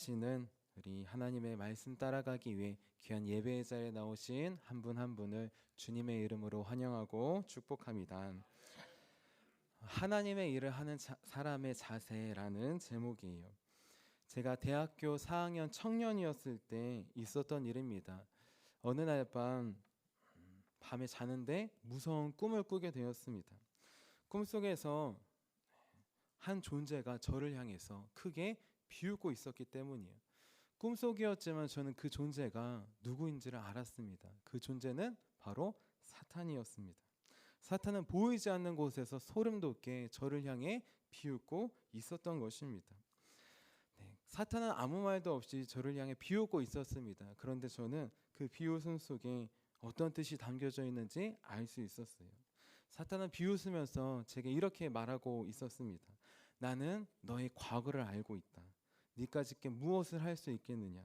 시는 우리 하나님의 말씀 따라가기 위해 귀한 예배의 자리에 나오신 한 분 한 분을 주님의 이름으로 환영하고 축복합니다. 하나님의 일을 하는 사람의 자세라는 제목이에요. 제가 대학교 4학년 청년이었을 때 있었던 일입니다. 어느 날 밤에 자는데 무서운 꿈을 꾸게 되었습니다. 꿈속에서 한 존재가 저를 향해서 크게 비웃고 있었기 때문이에요. 꿈속이었지만 저는 그 존재가 누구인지를 알았습니다. 그 존재는 바로 사탄이었습니다. 사탄은 보이지 않는 곳에서 소름 돋게 저를 향해 비웃고 있었던 것입니다. 사탄은 아무 말도 없이 저를 향해 비웃고 있었습니다. 그런데 저는 그 비웃음 속에 어떤 뜻이 담겨져 있는지 알 수 있었어요. 사탄은 비웃으면서 제게 이렇게 말하고 있었습니다. 나는 너의 과거를 알고 있다. 네까짓게 무엇을 할 수 있겠느냐.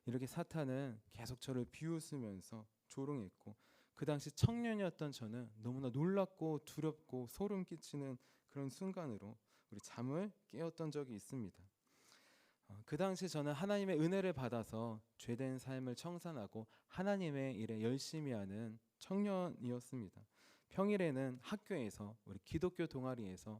이렇게 사탄은 계속 저를 비웃으면서 조롱했고, 그 당시 청년이었던 저는 너무나 놀랍고 두렵고 소름 끼치는 그런 순간으로 우리 잠을 깨웠던 적이 있습니다. 그 당시 저는 하나님의 은혜를 받아서 죄된 삶을 청산하고 하나님의 일에 열심히 하는 청년이었습니다. 평일에는 학교에서 우리 기독교 동아리에서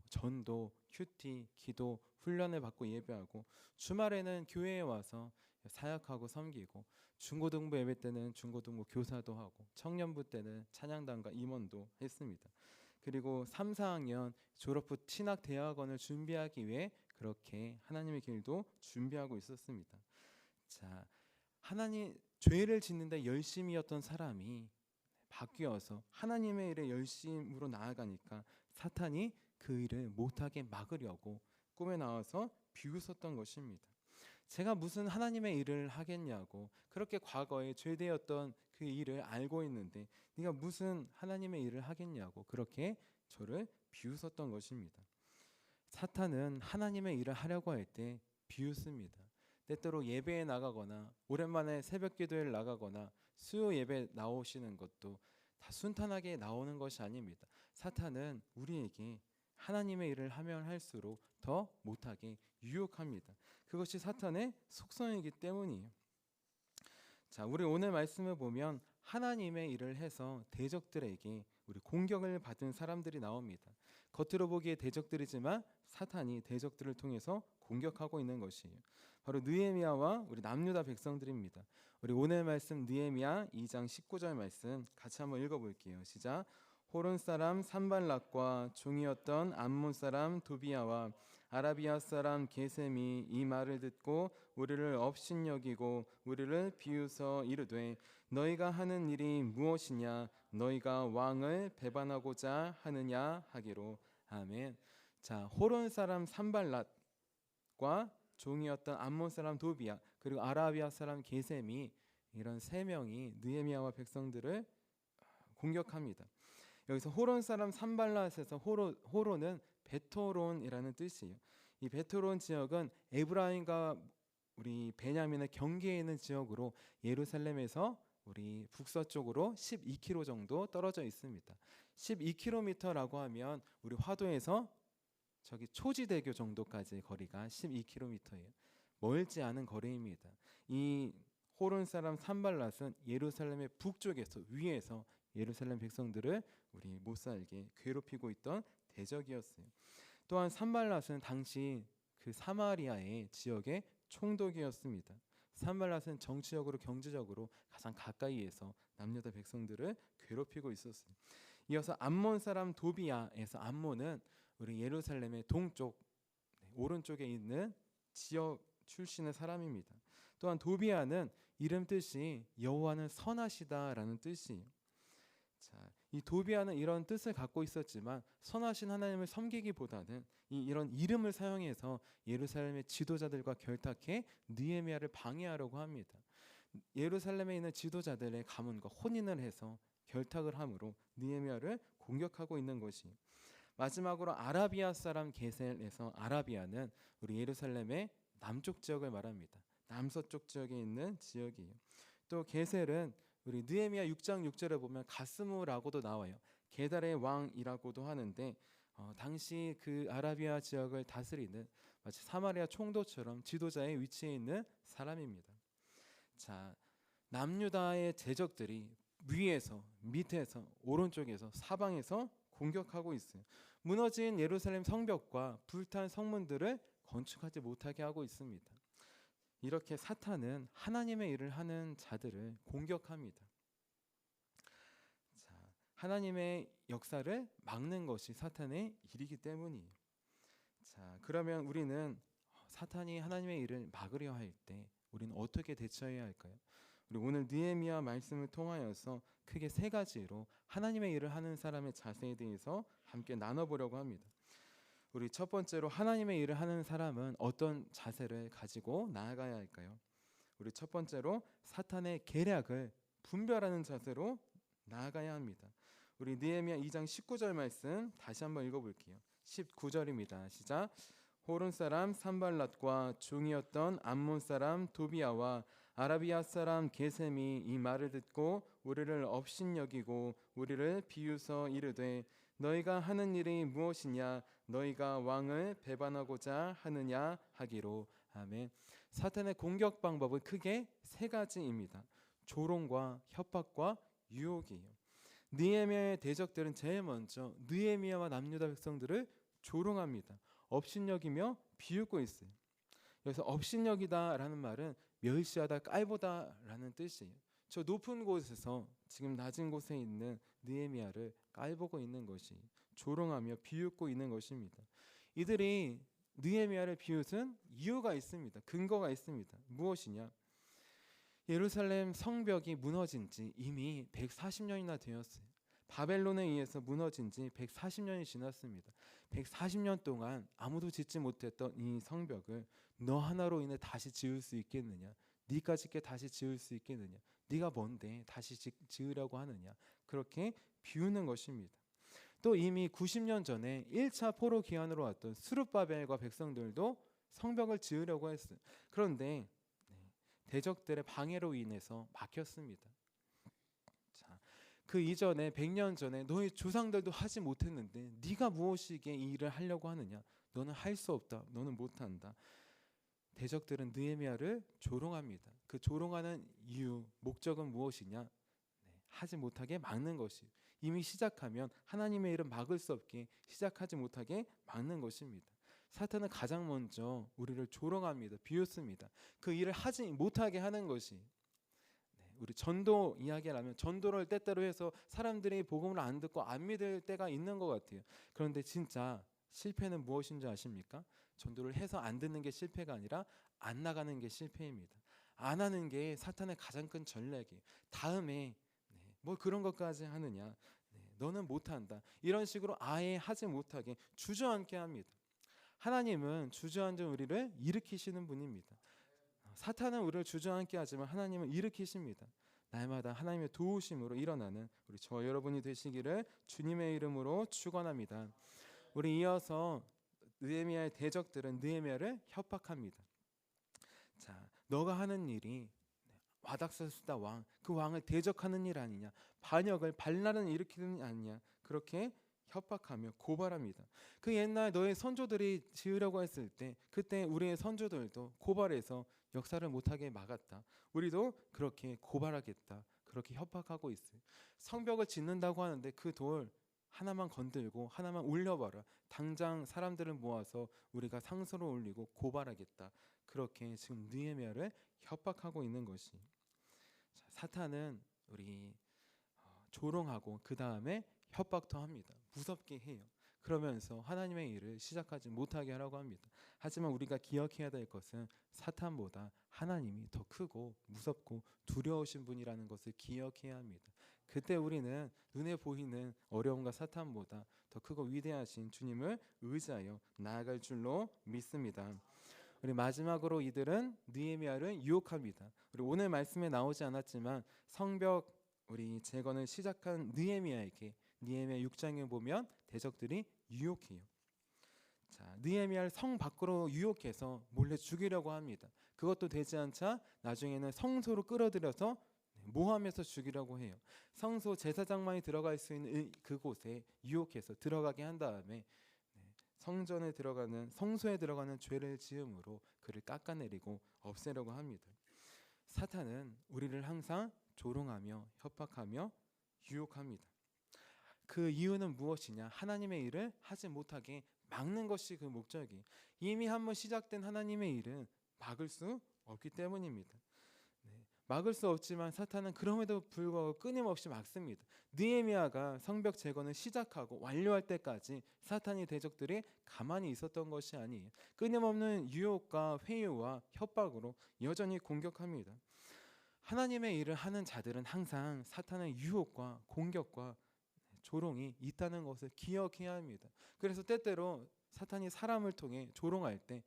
전도, 큐티, 기도, 훈련을 받고 예배하고, 주말에는 교회에 와서 사역하고 섬기고, 중고등부 예배 때는 중고등부 교사도 하고, 청년부 때는 찬양단과 임원도 했습니다. 그리고 3, 4학년 졸업 후 신학대학원을 준비하기 위해 그렇게 하나님의 길도 준비하고 있었습니다. 자, 하나님 죄를 짓는데 열심이었던 사람이 바뀌어서 하나님의 일에 열심으로 나아가니까 사탄이 그 일을 못하게 막으려고 꿈에 나와서 비웃었던 것입니다. 제가 무슨 하나님의 일을 하겠냐고, 그렇게 과거에 죄되었던 그 일을 알고 있는데 네가 무슨 하나님의 일을 하겠냐고 그렇게 저를 비웃었던 것입니다. 사탄은 하나님의 일을 하려고 할 때 비웃습니다. 때때로 예배에 나가거나 오랜만에 새벽 기도회를 나가거나 수요 예배 나오시는 것도 다 순탄하게 나오는 것이 아닙니다. 사탄은 우리에게 하나님의 일을 하면 할수록 더 못하게 유혹합니다. 그것이 사탄의 속성이기 때문이에요. 자, 우리 오늘 말씀을 보면 하나님의 일을 해서 대적들에게 우리 공격을 받은 사람들이 나옵니다. 겉으로 보기에 대적들이지만 사탄이 대적들을 통해서 공격하고 있는 것이에요. 바로 느헤미야와 우리 남유다 백성들입니다. 우리 오늘 말씀 느헤미야 2장 19절 말씀 같이 한번 읽어볼게요. 시작. 호론 사람 산발락과 종이었던 암몬 사람 도비야와 아라비아 사람 게셈이 이 말을 듣고 우리를 업신여기고 우리를 비웃어 이르되 너희가 하는 일이 무엇이냐, 너희가 왕을 배반하고자 하느냐 하기로. 아멘. 자, 호론 사람 산발락과 종이었던 암몬 사람 도비야 그리고 아라비아 사람 게셈이, 이런 세 명이 느헤미야와 백성들을 공격합니다. 여기서 호론 사람 산발랏에서 호론은 베토론이라는 뜻이에요. 이 베토론 지역은 에브라임과 우리 베냐민의 경계에 있는 지역으로 예루살렘에서 우리 북서쪽으로 12km 정도 떨어져 있습니다. 12km라고 하면 우리 화도에서 저기 초지대교 정도까지 거리가 12km예요. 멀지 않은 거리입니다. 이 호론 사람 산발랏은 예루살렘의 북쪽에서 위에서 예루살렘 백성들을 우리 못 살게 괴롭히고 있던 대적이었어요. 또한 산발랏은 당시 그 사마리아의 지역의 총독이었습니다. 산발랏은 정치적으로 경제적으로 가장 가까이에서 남유다 백성들을 괴롭히고 있었어요. 이어서 암몬 사람 도비야에서, 암몬은 우리 예루살렘의 동쪽 오른쪽에 있는 지역 출신의 사람입니다. 또한 도비야는 이름 뜻이 여호와는 선하시다라는 뜻이에요. 자, 이 도비야는 이런 뜻을 갖고 있었지만 선하신 하나님을 섬기기보다는 이런 이름을 사용해서 예루살렘의 지도자들과 결탁해 느헤미야를 방해하려고 합니다. 예루살렘에 있는 지도자들의 가문과 혼인을 해서 결탁을 함으로 느헤미야를 공격하고 있는 것이. 마지막으로 아라비아 사람 게셀에서, 아라비아는 우리 예루살렘의 남쪽 지역을 말합니다. 남서쪽 지역에 있는 지역이에요. 또 게셀은 우리 느헤미야 6장 6절에 보면 가스무라고도 나와요. 게달의 왕이라고도 하는데 당시 그 아라비아 지역을 다스리는 마치 사마리아 총독처럼 지도자의 위치에 있는 사람입니다. 자, 남유다의 제적들이 위에서, 밑에서, 오른쪽에서, 사방에서 공격하고 있어요. 무너진 예루살렘 성벽과 불탄 성문들을 건축하지 못하게 하고 있습니다. 이렇게 사탄은 하나님의 일을 하는 자들을 공격합니다. 자, 하나님의 역사를 막는 것이 사탄의 일이기 때문이에요. 자, 그러면 우리는 사탄이 하나님의 일을 막으려 할 때 우리는 어떻게 대처해야 할까요? 우리 오늘 느헤미야 말씀을 통하여서 크게 세 가지로 하나님의 일을 하는 사람의 자세에 대해서 함께 나눠보려고 합니다. 우리 첫 번째로 하나님의 일을 하는 사람은 어떤 자세를 가지고 나아가야 할까요? 우리 첫 번째로 사탄의 계략을 분별하는 자세로 나아가야 합니다. 우리 느헤미야 2장 19절 말씀 다시 한번 읽어볼게요. 19절입니다. 시작. 호른 사람 산발랏과 종이었던 암몬 사람 도비아와 아라비아 사람 게셈이 이 말을 듣고 우리를 업신여기고 우리를 비웃어 이르되 너희가 하는 일이 무엇이냐 너희가 왕을 배반하고자 하느냐 하기로. 아멘. 사탄의 공격 방법은 크게 세 가지입니다. 조롱과 협박과 유혹이에요. 느헤미야의 대적들은 제일 먼저 느헤미야와 남유다 백성들을 조롱합니다. 업신여기며 비웃고 있어요. 여기서 업신여기다라는 말은 멸시하다, 깔보다라는 뜻이에요. 저 높은 곳에서 지금 낮은 곳에 있는 느헤미야를 깔보고 있는 것이 조롱하며 비웃고 있는 것입니다. 이들이 느헤미야를 비웃은 이유가 있습니다. 근거가 있습니다. 무엇이냐? 예루살렘 성벽이 무너진 지 이미 140년이나 되었어요. 바벨론에 의해서 무너진 지 140년이 지났습니다. 140년 동안 아무도 짓지 못했던 이 성벽을 너 하나로 인해 다시 지을 수 있겠느냐? 네가 짓게 다시 지을 수 있겠느냐? 네가 뭔데 다시 지으려고 하느냐? 그렇게 비우는 것입니다. 또 이미 90년 전에 1차 포로 기한으로 왔던 스룹바벨과 백성들도 성벽을 지으려고 했어요. 그런데 대적들의 방해로 인해서 막혔습니다. 자, 그 이전에 100년 전에 너희 조상들도 하지 못했는데 네가 무엇이기에 이 일을 하려고 하느냐? 너는 할 수 없다. 너는 못한다. 대적들은 느헤미야를 조롱합니다. 그 조롱하는 이유, 목적은 무엇이냐? 하지 못하게 막는 것이. 이미 시작하면 하나님의 일은 막을 수 없게 시작하지 못하게 막는 것입니다. 사탄은 가장 먼저 우리를 조롱합니다. 비웃습니다. 그 일을 하지 못하게 하는 것이. 우리 전도 이야기라면 전도를 때때로 해서 사람들이 복음을 안 듣고 안 믿을 때가 있는 것 같아요. 그런데 진짜 실패는 무엇인지 아십니까? 전도를 해서 안 듣는 게 실패가 아니라 안 나가는 게 실패입니다. 안 하는 게 사탄의 가장 큰 전략이에요. 다음에 뭐 그런 것까지 하느냐? 너는 못한다. 이런 식으로 아예 하지 못하게 주저앉게 합니다. 하나님은 주저앉은 우리를 일으키시는 분입니다. 사탄은 우리를 주저앉게 하지만 하나님은 일으키십니다. 날마다 하나님의 도우심으로 일어나는 우리 저와 여러분이 되시기를 주님의 이름으로 축원합니다. 우리 이어서 느헤미야의 대적들은 느헤미야를 협박합니다. 자, 너가 하는 일이 와닥사스다 왕, 그 왕을 대적하는 일 아니냐, 반역을 반란을 일으키는 일 아니냐, 그렇게 협박하며 고발합니다. 그 옛날 너의 선조들이 지으려고 했을 때 그때 우리의 선조들도 고발해서 역사를 못하게 막았다. 우리도 그렇게 고발하겠다. 그렇게 협박하고 있어요. 성벽을 짓는다고 하는데 그 돌 하나만 건들고 하나만 올려봐라. 당장 사람들을 모아서 우리가 상소를 올리고 고발하겠다. 그렇게 지금 느헤미야를 협박하고 있는 것이. 사탄은 우리 조롱하고 그 다음에 협박도 합니다. 무섭게 해요. 그러면서 하나님의 일을 시작하지 못하게 하라고 합니다. 하지만 우리가 기억해야 될 것은 사탄보다 하나님이 더 크고 무섭고 두려우신 분이라는 것을 기억해야 합니다. 그때 우리는 눈에 보이는 어려움과 사탄보다 더 크고 위대하신 주님을 의지하여 나아갈 줄로 믿습니다. 우리 마지막으로 이들은 느헤미야를 유혹합니다. 우리 오늘 말씀에 나오지 않았지만 성벽 우리 재건을 시작한 느헤미야에게 느헤미야 6장에 보면 대적들이 유혹해요. 자, 느헤미야를 성 밖으로 유혹해서 몰래 죽이려고 합니다. 그것도 되지 않자 나중에는 성소로 끌어들여서 모함해서 죽이려고 해요. 성소 제사장만이 들어갈 수 있는 그곳에 유혹해서 들어가게 한 다음에 성소에 들어가는 죄를 지음으로 그를 깎아내리고 없애려고 합니다. 사탄은 우리를 항상 조롱하며 협박하며 유혹합니다. 그 이유는 무엇이냐? 하나님의 일을 하지 못하게 막는 것이 그 목적이. 이미 한번 시작된 하나님의 일은 막을 수 없기 때문입니다. 막을 수 없지만 사탄은 그럼에도 불구하고 끊임없이 막습니다. 느헤미야가 성벽 재건을 시작하고 완료할 때까지 사탄이 대적들이 가만히 있었던 것이 아니에요. 끊임없는 유혹과 회유와 협박으로 여전히 공격합니다. 하나님의 일을 하는 자들은 항상 사탄의 유혹과 공격과 조롱이 있다는 것을 기억해야 합니다. 그래서 때때로 사탄이 사람을 통해 조롱할 때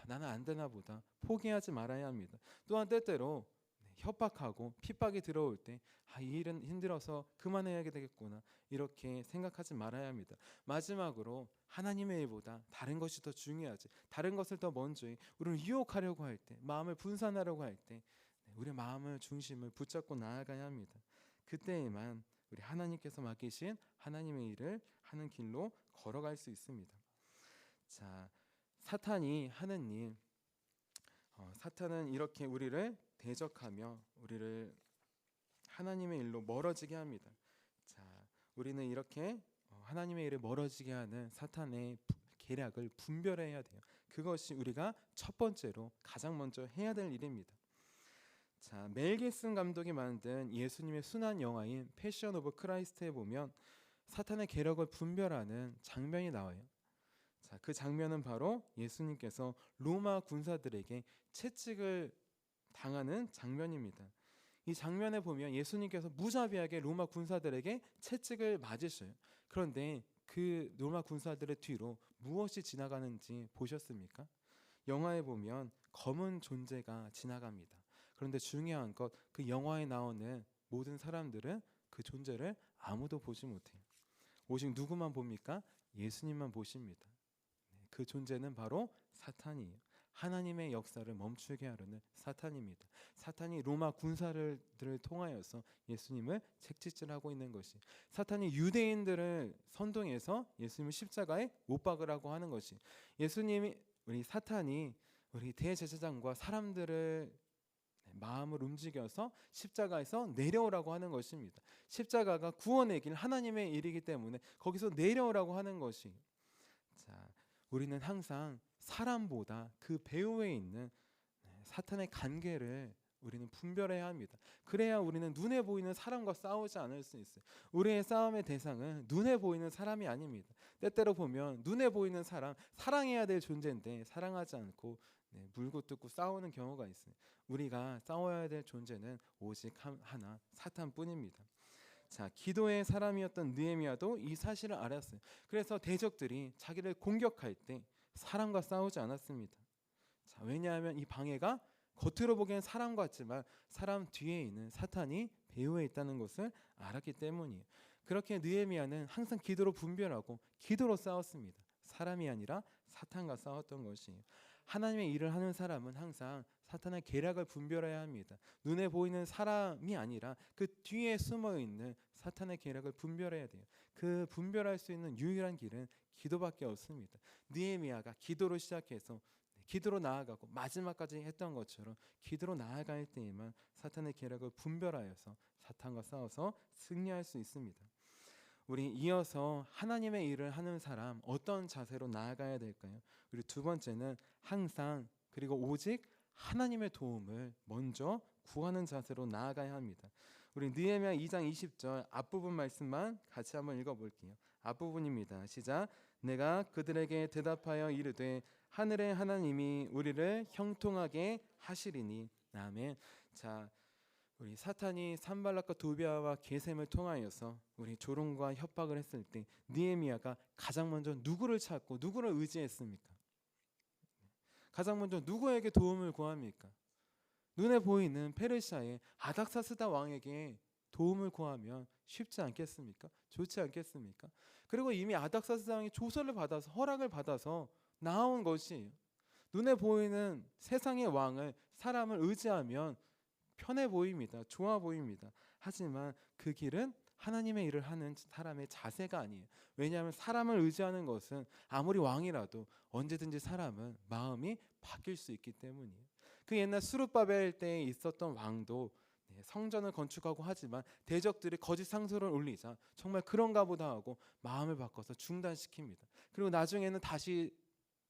나는 안 되나 보다 포기하지 말아야 합니다. 또한 때때로 협박하고 핍박이 들어올 때 이 일은 힘들어서 그만해야 되겠구나 이렇게 생각하지 말아야 합니다. 마지막으로 하나님의 일보다 다른 것이 더 중요하지, 다른 것을 더 먼저 우리를 유혹하려고 할 때, 마음을 분산하려고 할 때 우리의 마음을 중심을 붙잡고 나아가야 합니다. 그때에만 우리 하나님께서 맡기신 하나님의 일을 하는 길로 걸어갈 수 있습니다. 자, 사탄이 하는 일, 사탄은 이렇게 우리를 대적하며 우리를 하나님의 일로 멀어지게 합니다. 자, 우리는 이렇게 하나님의 일을 멀어지게 하는 사탄의 계략을 분별해야 돼요. 그것이 우리가 첫 번째로 가장 먼저 해야 될 일입니다. 자, 멜 깁슨 감독이 만든 예수님의 순환 영화인 패션 오브 크라이스트에 보면 사탄의 계략을 분별하는 장면이 나와요. 자, 그 장면은 바로 예수님께서 로마 군사들에게 채찍을 당하는 장면입니다. 이 장면에 보면 예수님께서 무자비하게 로마 군사들에게 채찍을 맞으셔요. 그런데 그 로마 군사들의 뒤로 무엇이 지나가는지 보셨습니까? 영화에 보면 검은 존재가 지나갑니다. 그런데 중요한 것, 그 영화에 나오는 모든 사람들은 그 존재를 아무도 보지 못해요. 오직 누구만 봅니까? 예수님만 보십니다. 그 존재는 바로 사탄이에요. 하나님의 역사를 멈추게 하려는 사탄입니다. 사탄이 로마 군사들을 통하여서 예수님을 책짓질하고 있는 것이, 사탄이 유대인들을 선동해서 예수님을 십자가에 못 박으라고 하는 것이, 사탄이 우리 대제사장과 사람들을 마음을 움직여서 십자가에서 내려오라고 하는 것입니다. 십자가가 구원의 길, 하나님의 일이기 때문에 거기서 내려오라고 하는 것이. 자, 우리는 항상 사람보다 그 배후에 있는 사탄의 관계를 우리는 분별해야 합니다. 그래야 우리는 눈에 보이는 사람과 싸우지 않을 수 있어요. 우리의 싸움의 대상은 눈에 보이는 사람이 아닙니다. 때때로 보면 눈에 보이는 사람, 사랑해야 될 존재인데 사랑하지 않고 물고 뜯고 싸우는 경우가 있어요. 우리가 싸워야 될 존재는 오직 하나, 사탄뿐입니다. 자, 기도의 사람이었던 느헤미야도 이 사실을 알았어요. 그래서 대적들이 자기를 공격할 때 사람과 싸우지 않았습니다. 자, 왜냐하면 이 방해가 겉으로 보기엔 사람 같지만 사람 뒤에 있는 사탄이 배후에 있다는 것을 알았기 때문이에요. 그렇게 느헤미야는 항상 기도로 분별하고 기도로 싸웠습니다. 사람이 아니라 사탄과 싸웠던 것이에요. 하나님의 일을 하는 사람은 항상 사탄의 계략을 분별해야 합니다. 눈에 보이는 사람이 아니라 그 뒤에 숨어있는 사탄의 계략을 분별해야 돼요. 그 분별할 수 있는 유일한 길은 기도밖에 없습니다. 느헤미야가 기도로 시작해서 기도로 나아가고 마지막까지 했던 것처럼 기도로 나아갈 때에만 사탄의 계략을 분별하여서 사탄과 싸워서 승리할 수 있습니다. 우리 이어서 하나님의 일을 하는 사람 어떤 자세로 나아가야 될까요? 우리 두 번째는 항상 그리고 오직 하나님의 도움을 먼저 구하는 자세로 나아가야 합니다. 우리 느헤미야 2장 20절 앞부분 말씀만 같이 한번 읽어볼게요. 앞부분입니다. 시작. 내가 그들에게 대답하여 이르되 하늘의 하나님이 우리를 형통하게 하시리니. 아멘. 자, 우리 사탄이 산발락과 도비아와 게셈을 통하여서 우리 조롱과 협박을 했을 때 느헤미야가 가장 먼저 누구를 찾고 누구를 의지했습니까? 가장 먼저 누구에게 도움을 구합니까? 눈에 보이는 페르시아의 아닥사스다 왕에게 도움을 구하면 쉽지 않겠습니까? 좋지 않겠습니까? 그리고 이미 아닥사스다 왕이 조서를 받아서 허락을 받아서 나온 것이에요. 눈에 보이는 세상의 왕을, 사람을 의지하면 편해 보입니다. 좋아 보입니다. 하지만 그 길은 하나님의 일을 하는 사람의 자세가 아니에요. 왜냐하면 사람을 의지하는 것은 아무리 왕이라도 언제든지 사람은 마음이 바뀔 수 있기 때문이에요. 그 옛날 수르바벨 때에 있었던 왕도 성전을 건축하고 하지만 대적들이 거짓 상소를 올리자 정말 그런가 보다 하고 마음을 바꿔서 중단시킵니다. 그리고 나중에는 다시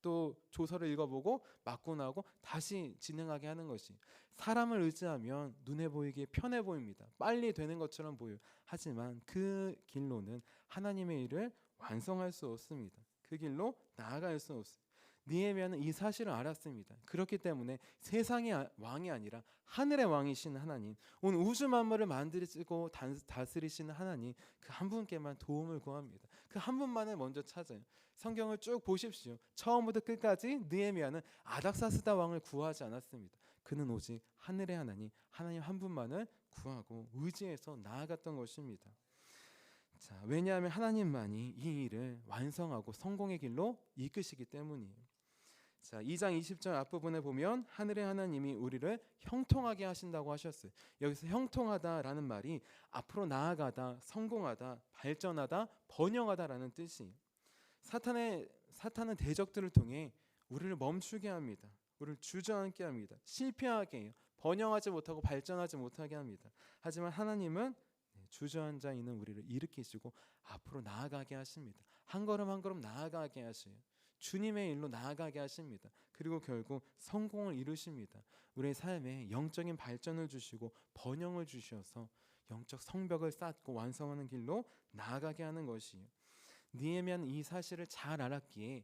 또 조서를 읽어보고 맞고 나고 다시 진행하게 하는 것이, 사람을 의지하면 눈에 보이기에 편해 보입니다. 빨리 되는 것처럼 보여요. 하지만 그 길로는 하나님의 일을 완성할 수 없습니다. 그 길로 나아갈 수 없습니다. 느헤미야는 이 사실을 알았습니다. 그렇기 때문에 세상의 왕이 아니라 하늘의 왕이신 하나님, 온 우주 만물을 만드시고 다스리시는 하나님, 그 한 분께만 도움을 구합니다. 그 한 분만을 먼저 찾아요. 성경을 쭉 보십시오. 처음부터 끝까지 느헤미야는 아닥사스다 왕을 구하지 않았습니다. 그는 오직 하늘의 하나님, 하나님 한 분만을 구하고 의지해서 나아갔던 것입니다. 자, 왜냐하면 하나님만이 이 일을 완성하고 성공의 길로 이끄시기 때문이에요. 자, 2장 20절 앞부분에 보면 하늘의 하나님이 우리를 형통하게 하신다고 하셨어요. 여기서 형통하다라는 말이 앞으로 나아가다, 성공하다, 발전하다, 번영하다라는 뜻이에요. 사탄은 대적들을 통해 우리를 멈추게 합니다. 우리를 주저앉게 합니다. 실패하게 해요. 번영하지 못하고 발전하지 못하게 합니다. 하지만 하나님은 주저앉아 있는 우리를 일으키시고 앞으로 나아가게 하십니다. 한 걸음 한 걸음 나아가게 하셔요. 주님의 일로 나아가게 하십니다. 그리고 결국 성공을 이루십니다. 우리의 삶에 영적인 발전을 주시고 번영을 주셔서 영적 성벽을 쌓고 완성하는 길로 나아가게 하는 것이에요. 느헤미야는 이 사실을 잘 알았기에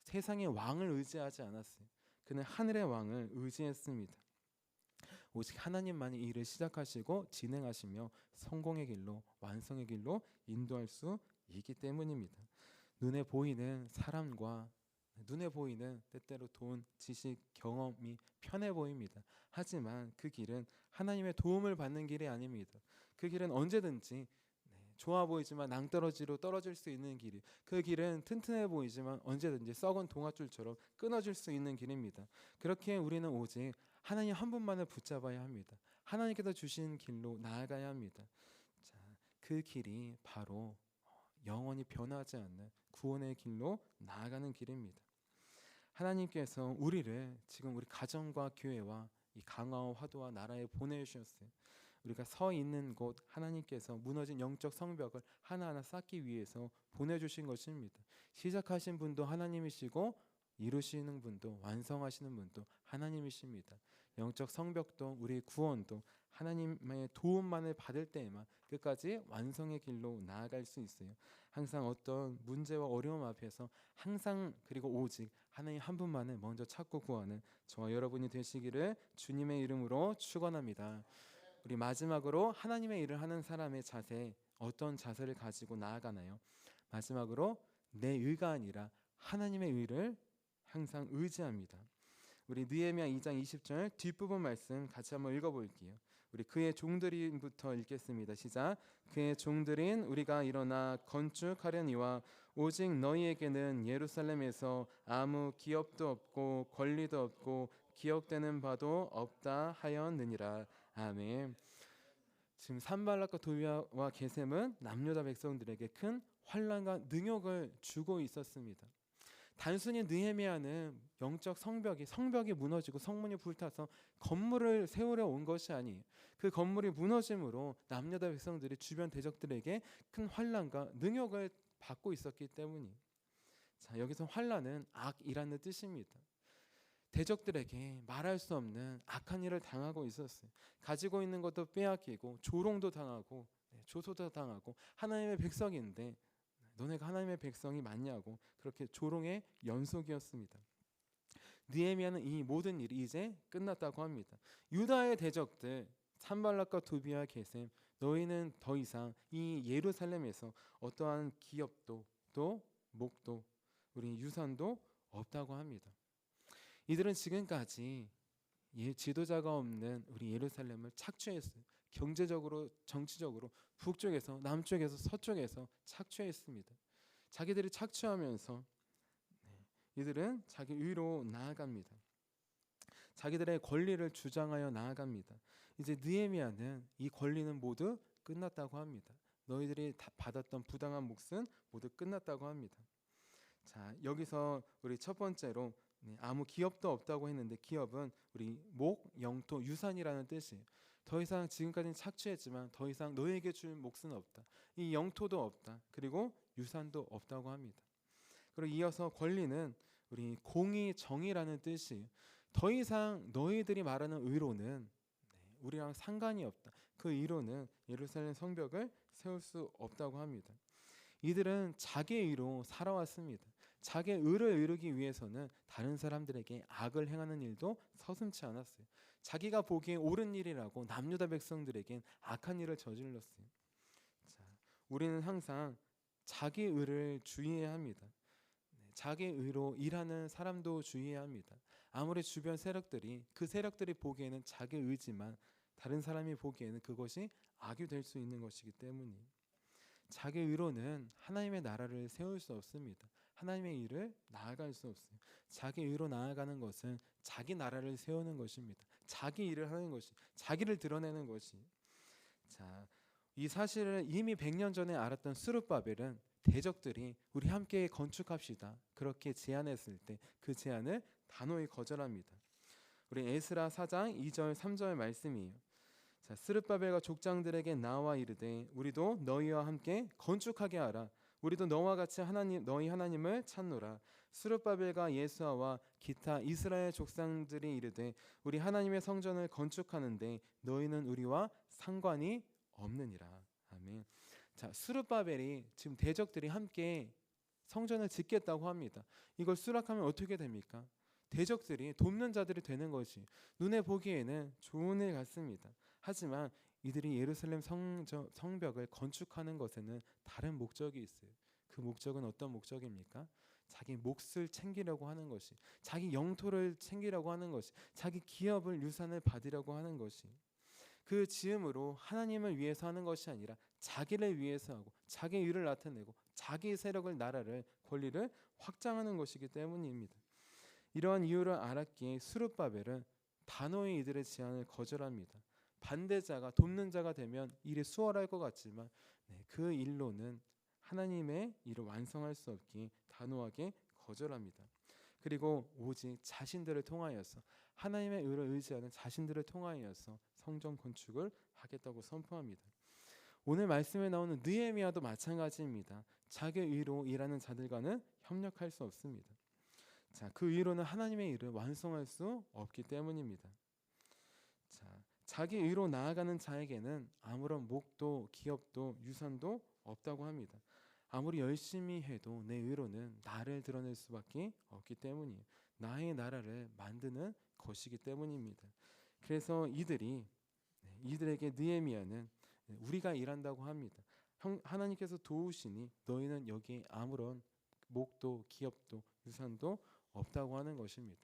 세상의 왕을 의지하지 않았어요. 그는 하늘의 왕을 의지했습니다. 오직 하나님만이 이 일을 시작하시고 진행하시며 성공의 길로, 완성의 길로 인도할 수 있기 때문입니다. 눈에 보이는 사람과 눈에 보이는 때때로 돈, 지식, 경험이 편해 보입니다. 하지만 그 길은 하나님의 도움을 받는 길이 아닙니다. 그 길은 언제든지 좋아 보이지만 낭떠러지로 떨어질 수 있는 길이, 그 길은 튼튼해 보이지만 언제든지 썩은 동아줄처럼 끊어질 수 있는 길입니다. 그렇게 우리는 오직 하나님 한 분만을 붙잡아야 합니다. 하나님께서 주신 길로 나아가야 합니다. 자, 그 길이 바로 영원히 변하지 않는 구원의 길로 나아가는 길입니다. 하나님께서 우리를 지금 우리 가정과 교회와 이 강화와 화도와 나라에 보내주셨어요. 우리가 서 있는 곳, 하나님께서 무너진 영적 성벽을 하나하나 쌓기 위해서 보내주신 것입니다. 시작하신 분도 하나님이시고 이루시는 분도, 완성하시는 분도 하나님이십니다. 영적 성벽도 우리의 구원도 하나님의 도움만을 받을 때에만 끝까지 완성의 길로 나아갈 수 있어요. 항상 어떤 문제와 어려움 앞에서 항상 그리고 오직 하나님 한 분만을 먼저 찾고 구하는 저와 여러분이 되시기를 주님의 이름으로 축원합니다. 우리 마지막으로 하나님의 일을 하는 사람의 자세, 어떤 자세를 가지고 나아가나요? 마지막으로 내 의가 아니라 하나님의 의를 항상 의지합니다. 우리 느헤미야 2장 20절 뒷부분 말씀 같이 한번 읽어볼게요. 우리 그의 종들인부터 읽겠습니다. 시작. 그의 종들인 우리가 일어나 건축하려니와 오직 너희에게는 예루살렘에서 아무 기업도 없고 권리도 없고 기억되는 바도 없다 하였느니라. 아멘. 지금 산발락과 도비아와 게셈은 남유다 백성들에게 큰 환난과 능욕을 주고 있었습니다. 단순히 느헤미야는 영적 성벽이 무너지고 성문이 불타서 건물을 세우려 온 것이 아니에요. 그 건물이 무너짐으로 남유다 백성들이 주변 대적들에게 큰 환난과 능욕을 받고 있었기 때문이에요. 자, 여기서 환난은 악이라는 뜻입니다. 대적들에게 말할 수 없는 악한 일을 당하고 있었어요. 가지고 있는 것도 빼앗기고 조롱도 당하고 조소도 당하고 하나님의 백성인데 너네가 하나님의 백성이 맞냐고 그렇게 조롱의 연속이었습니다. 느헤미야는 이 모든 일이 이제 끝났다고 합니다. 유다의 대적들 산발락과 도비아 게셈, 너희는 더 이상 이 예루살렘에서 어떠한 기업도 또 목도 우리 유산도 없다고 합니다. 이들은 지금까지 지도자가 없는 우리 예루살렘을 착취했어요. 경제적으로, 정치적으로 북쪽에서, 남쪽에서, 서쪽에서 착취했습니다. 자기들이 착취하면서 이들은 자기 위로 나아갑니다. 자기들의 권리를 주장하여 나아갑니다. 이제 느헤미야는 이 권리는 모두 끝났다고 합니다. 너희들이 받았던 부당한 몫은 모두 끝났다고 합니다. 자, 여기서 우리 첫 번째로 아무 기업도 없다고 했는데 기업은 우리 목, 영토, 유산이라는 뜻이에요. 더 이상 지금까지는 착취했지만 더 이상 너에게 줄 몫은 없다. 이 영토도 없다. 그리고 유산도 없다고 합니다. 그리고 이어서 권리는 우리 공의, 정의라는 뜻이에요. 더 이상 너희들이 말하는 의로는 우리랑 상관이 없다. 그 의로는 예루살렘 성벽을 세울 수 없다고 합니다. 이들은 자기의 의로 살아왔습니다. 자기의 의를 이루기 위해서는 다른 사람들에게 악을 행하는 일도 서슴지 않았어요. 자기가 보기에 옳은 일이라고 남유다 백성들에겐 악한 일을 저질렀어요. 자, 우리는 항상 자기 의를 주의해야 합니다. 자기 의로 일하는 사람도 주의해야 합니다. 아무리 주변 세력들이 그 세력들이 보기에는 자기 의지만 다른 사람이 보기에는 그것이 악이 될 수 있는 것이기 때문이에요. 자기 의로는 하나님의 나라를 세울 수 없습니다. 하나님의 일을 나아갈 수 없어요. 자기 의로 나아가는 것은 자기 나라를 세우는 것입니다. 자기 일을 하는 것이, 자기를 드러내는 것이. 자, 이 사실을 이미 100년 전에 알았던 스룹바벨은 대적들이 우리 함께 건축합시다 그렇게 제안했을 때 그 제안을 단호히 거절합니다. 우리 에스라 4장 2절 3절 말씀이에요. 자, 스룹바벨과 족장들에게 나와 이르되 우리도 너희와 함께 건축하게 하라. 우리도 너와 같이 너희 하나님을 찾노라. 스룹바벨과 예수아와 기타 이스라엘 족장들이 이르되 우리 하나님의 성전을 건축하는데 너희는 우리와 상관이 없느니라. 아멘. 자, 스룹바벨이 지금 대적들이 함께 성전을 짓겠다고 합니다. 이걸 수락하면 어떻게 됩니까? 대적들이 돕는 자들이 되는 것이 눈에 보기에는 좋은 일 같습니다. 하지만 이들이 예루살렘 성벽을 건축하는 것에는 다른 목적이 있어요. 그 목적은 어떤 목적입니까? 자기 몫을 챙기려고 하는 것이, 자기 영토를 챙기려고 하는 것이, 자기 기업을 유산을 받으려고 하는 것이, 그 지음으로 하나님을 위해서 하는 것이 아니라 자기를 위해서 하고 자기 의를 나타내고 자기 세력을, 나라를, 권리를 확장하는 것이기 때문입니다. 이러한 이유를 알았기에 스룹바벨은 단호히 이들의 제안을 거절합니다. 반대자가, 돕는 자가 되면 일이 수월할 것 같지만 그 일로는 하나님의 일을 완성할 수 없기에 단호하게 거절합니다. 그리고 오직 자신들을 통하여서, 하나님의 의를 의지하는 자신들을 통하여서 성전 건축을 하겠다고 선포합니다. 오늘 말씀에 나오는 느헤미야도 마찬가지입니다. 자기 의로 일하는 자들과는 협력할 수 없습니다. 자, 그 의로는 하나님의 일을 완성할 수 없기 때문입니다. 자, 자기 의로 나아가는 자에게는 아무런 목도 기업도 유산도 없다고 합니다. 아무리 열심히 해도 내 의로는 나를 드러낼 수밖에 없기 때문이에요. 나의 나라를 만드는 것이기 때문입니다. 그래서 이들에게 느헤미야는 우리가 일한다고 합니다. 하나님께서 도우시니 너희는 여기에 아무런 목도 기업도 유산도 없다고 하는 것입니다.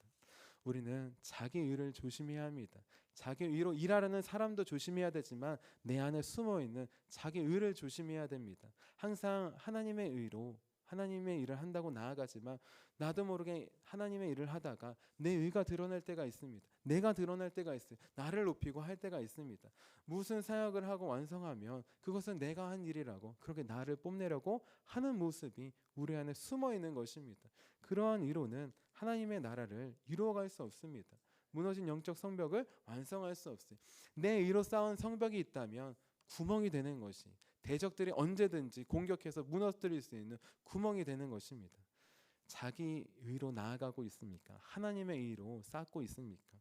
우리는 자기 의를 조심해야 합니다. 자기 의로 일하려는 사람도 조심해야 되지만 내 안에 숨어있는 자기 의를 조심해야 됩니다. 항상 하나님의 의로 하나님의 일을 한다고 나아가지만 나도 모르게 하나님의 일을 하다가 내 의가 드러날 때가 있습니다. 내가 드러날 때가 있어요. 나를 높이고 할 때가 있습니다. 무슨 사역을 하고 완성하면 그것은 내가 한 일이라고 그렇게 나를 뽐내려고 하는 모습이 우리 안에 숨어있는 것입니다. 그러한 의로는 하나님의 나라를 이루어갈 수 없습니다. 무너진 영적 성벽을 완성할 수 없어요. 내 의로 쌓은 성벽이 있다면 구멍이 되는 것이, 대적들이 언제든지 공격해서 무너뜨릴 수 있는 구멍이 되는 것입니다. 자기 의로 나아가고 있습니까? 하나님의 의로 쌓고 있습니까?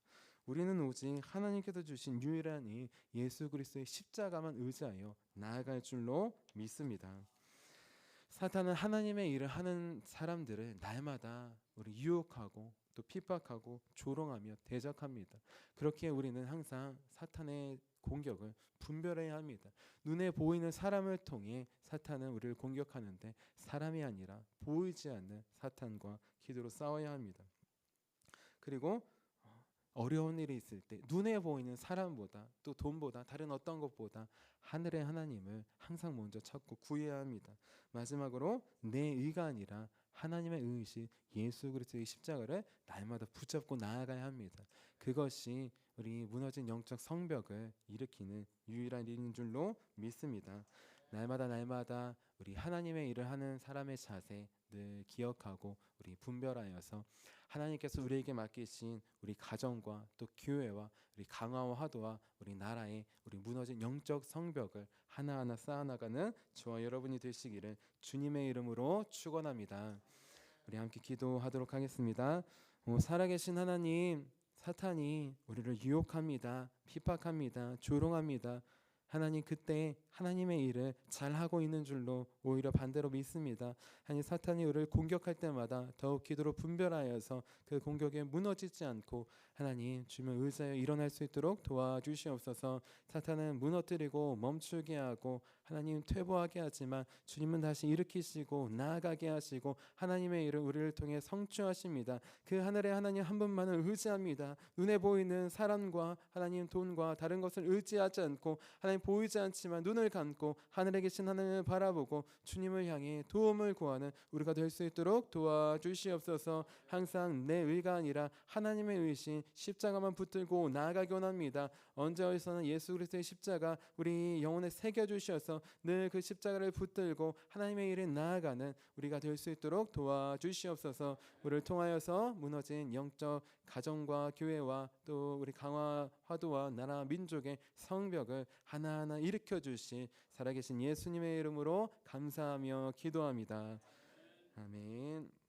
우리는 오직 하나님께서 주신 유일한 이 예수 그리스도의 십자가만 의지하여 나아갈 줄로 믿습니다. 사탄은 하나님의 일을 하는 사람들을 날마다 우리 유혹하고 또 핍박하고 조롱하며 대적합니다. 그렇게 우리는 항상 사탄의 공격을 분별해야 합니다. 눈에 보이는 사람을 통해 사탄은 우리를 공격하는데 사람이 아니라 보이지 않는 사탄과 기도로 싸워야 합니다. 그리고 어려운 일이 있을 때 눈에 보이는 사람보다 또 돈보다 다른 어떤 것보다 하늘의 하나님을 항상 먼저 찾고 구해야 합니다. 마지막으로 내 의가 아니라 하나님의 의이신 예수 그리스도의 십자가를 날마다 붙잡고 나아가야 합니다. 그것이 우리 무너진 영적 성벽을 일으키는 유일한 일인 줄로 믿습니다. 날마다 우리 하나님의 일을 하는 사람의 자세 늘 기억하고 우리 분별하여서 하나님께서 우리에게 맡기신 우리 가정과 또 교회와 우리 강화와 화도와 우리 나라의 우리 무너진 영적 성벽을 하나하나 쌓아나가는 저와 여러분이 되시기를 주님의 이름으로 축원합니다. 우리 함께 기도하도록 하겠습니다. 살아계신 하나님, 사탄이 우리를 유혹합니다. 핍박합니다. 조롱합니다. 하나님, 그때 하나님의 일을 잘하고 있는 줄로 오히려 반대로 믿습니다. 하나님, 사탄이 우리를 공격할 때마다 더욱 기도로 분별하여서 그 공격에 무너지지 않고 하나님 주님을 의지하여 일어날 수 있도록 도와주시옵소서. 사탄은 무너뜨리고 멈추게 하고 하나님 퇴보하게 하지만 주님은 다시 일으키시고 나아가게 하시고 하나님의 일을 우리를 통해 성취하십니다. 그 하늘의 하나님 한 분만을 의지합니다. 눈에 보이는 사람과 하나님 돈과 다른 것을 의지하지 않고 하나님 보이지 않지만 눈을 감고 하늘에 계신 하나님을 바라보고 주님을 향해 도움을 구하는 우리가 될 수 있도록 도와주시옵소서. 항상 내 의가 아니라 하나님의 의신 십자가만 붙들고 나아가기 원합니다. 언제 어디서는 예수 그리스도의 십자가 우리 영혼에 새겨주셔서 늘 그 십자가를 붙들고 하나님의 일에 나아가는 우리가 될 수 있도록 도와주시옵소서. 우리를 통하여서 무너진 영적 가정과 교회와 또 우리 강화 화도와 나라 민족의 성벽을 하나하나 일으켜 주신 살아계신 예수님의 이름으로 감사하며 기도합니다. 아멘.